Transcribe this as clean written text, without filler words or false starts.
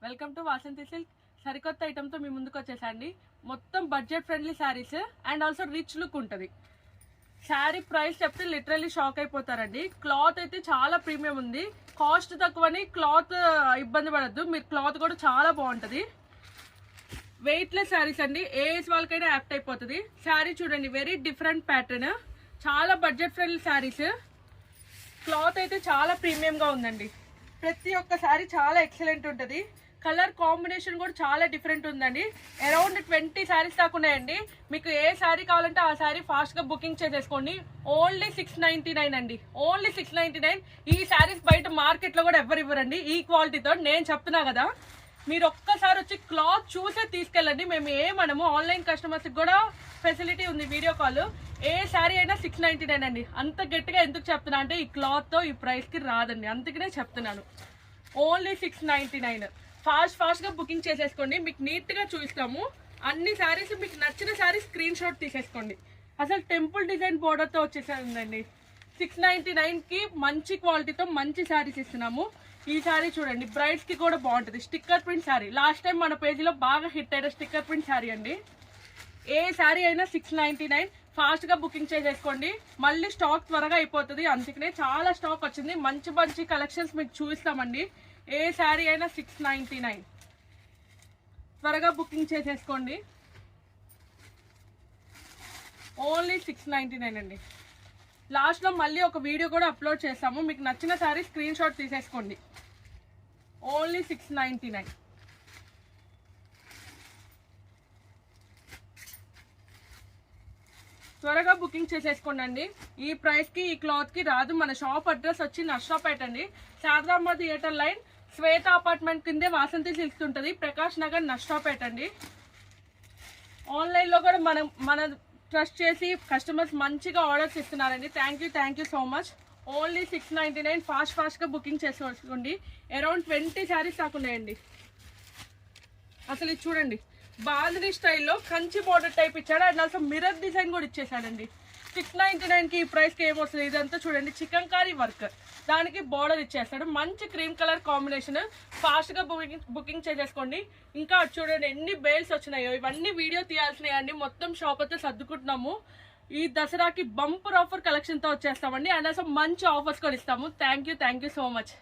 Welcome to Vasanthi silk. సరికొత్త ఐటమ్తో మీ ముందుకు వచ్చేసండి. మొత్తం budget friendly saris and also rich look ఉంటుంది. శారీ ప్రైస్ చెప్తే లిటరల్లీ షాక్ అయిపోతారండి. క్లాత్ అయితే చాలా ప్రీమియం ఉంది. కాస్ట్ తక్కువని క్లాత్ ఇబ్బంది పడద్దు, మీరు క్లాత్ కూడా చాలా బాగుంటుంది. వెయిట్లెస్ శారీస్ అండి, ఏ ఏజ్ వాళ్ళకైనా యాప్ట్ అయిపోతుంది. శారీ చూడండి, వెరీ డిఫరెంట్ ప్యాటర్న్, చాలా బడ్జెట్ ఫ్రెండ్లీ శారీస్. క్లాత్ అయితే చాలా ప్రీమియంగా ఉందండి. ప్రతి ఒక్క శారీ చాలా ఎక్సలెంట్ ఉంటుంది. కలర్ కాంబినేషన్ కూడా చాలా డిఫరెంట్ ఉందండి. అరౌండ్ 20 శారీస్ దాకా ఉన్నాయండి. మీకు ఏ శారీ కావాలంటే ఆ శారీ ఫాస్ట్గా బుకింగ్ చేసేసుకోండి. ఓన్లీ 699 అండి, ఓన్లీ 699. ఈ శారీస్ బయట మార్కెట్లో కూడా ఎవరు ఇవ్వరండి ఈ క్వాలిటీతో. నేను చెప్తున్నా కదా, మీరు ఒక్కసారి వచ్చి క్లాత్ చూసే తీసుకెళ్ళండి. మేము ఏమనము, ఆన్లైన్ కస్టమర్స్కి కూడా ఫెసిలిటీ ఉంది, వీడియో కాల్. ఏ శారీ అయినా 699 అండి. అంత గట్టిగా ఎందుకు చెప్తున్నా అంటే ఈ క్లాత్తో ఈ ప్రైస్కి రాదండి, అందుకనే చెప్తున్నాను. ఓన్లీ 699. ఫాస్ట్గా బుకింగ్ చేసేసుకోండి. మీకు నీట్గా చూపిస్తాము అన్ని శారీస్. మీకు నచ్చిన శారీ స్క్రీన్ షాట్ తీసేసుకోండి. అసలు టెంపుల్ డిజైన్ బోర్డర్తో వచ్చేసిందండి. 699కి మంచి క్వాలిటీతో మంచి శారీస్ ఇస్తున్నాము. ఈ శారీ చూడండి, బ్రైడ్స్కి కూడా బాగుంటుంది. Sticker print sari, last time మన పేజీలో బాగా హిట్ అయిన స్టిక్కర్ ప్రింట్ శారీ అండి. ఏ శారీ అయినా 699. ఫాస్ట్గా బుకింగ్ చేసేసుకోండి, మళ్ళీ స్టాక్ త్వరగా అయిపోతుంది. అందుకనే చాలా స్టాక్ వచ్చింది. మంచి మంచి కలెక్షన్స్ మీకు చూపిస్తామండి. ఏ శారీ అయినా 699. త్వరగా బుకింగ్ చేసేసుకోండి. ఓన్లీ 699 అండి. లాస్ట్లో మళ్ళీ ఒక వీడియో కూడా అప్లోడ్ చేస్తాము. మీకు నచ్చిన శారీ స్క్రీన్ షాట్ తీసేసుకోండి. ఓన్లీ 699. త్వరగా బుకింగ్ చేసేసుకోండి అండి. ఈ ప్రైస్కి ఈ క్లాత్కి రాదు. మన షాప్ అడ్రస్ వచ్చి నర్సాపేట అండి, శారదాంబ థియేటర్ లైన్, శ్వేత అపార్ట్మెంట్ కిందే వాసంతి సిల్క్స్ ఉంటుంది, ప్రకాష్ నగర్, నర్సాపేట అండి. ఆన్లైన్లో కూడా మన ట్రస్ట్ చేసి కస్టమర్స్ మంచిగా ఆర్డర్స్ ఇస్తున్నారండి. Thank you so much. Only 699. ఫాస్ట్గా బుకింగ్ చేసుకోండి. అరౌండ్ 20 శారీస్ దాకున్నాయండి. అసలు ఇది చూడండి, బాందిని స్టైల్లో కంచి బోర్డర్ టైప్ ఇచ్చాడు అండ్ ఆల్సో మిర్రర్ డిజైన్ కూడా ఇచ్చేసాడండి. 699కి ఈ ప్రైస్కి ఏమొస్తుంది? ఇదంతా చూడండి, చికంకారీ వర్క్, దానికి బోర్డర్ ఇచ్చేస్తాడు. మంచి క్రీమ్ కలర్ కాంబినేషన్. ఫాస్ట్గా బుకింగ్ చేసేసుకోండి. ఇంకా చూడండి ఎన్ని బేల్స్ వచ్చినాయో. ఇవన్నీ వీడియో తీయాల్సినాయి అండి. మొత్తం షాప్ అయితే సర్దుకుంటున్నాము. ఈ దసరాకి బంపర్ ఆఫర్ కలెక్షన్తో వచ్చేస్తామండి. అండ్ ఆల్సో మంచి ఆఫర్స్ కూడా ఇస్తాము. Thank you so much.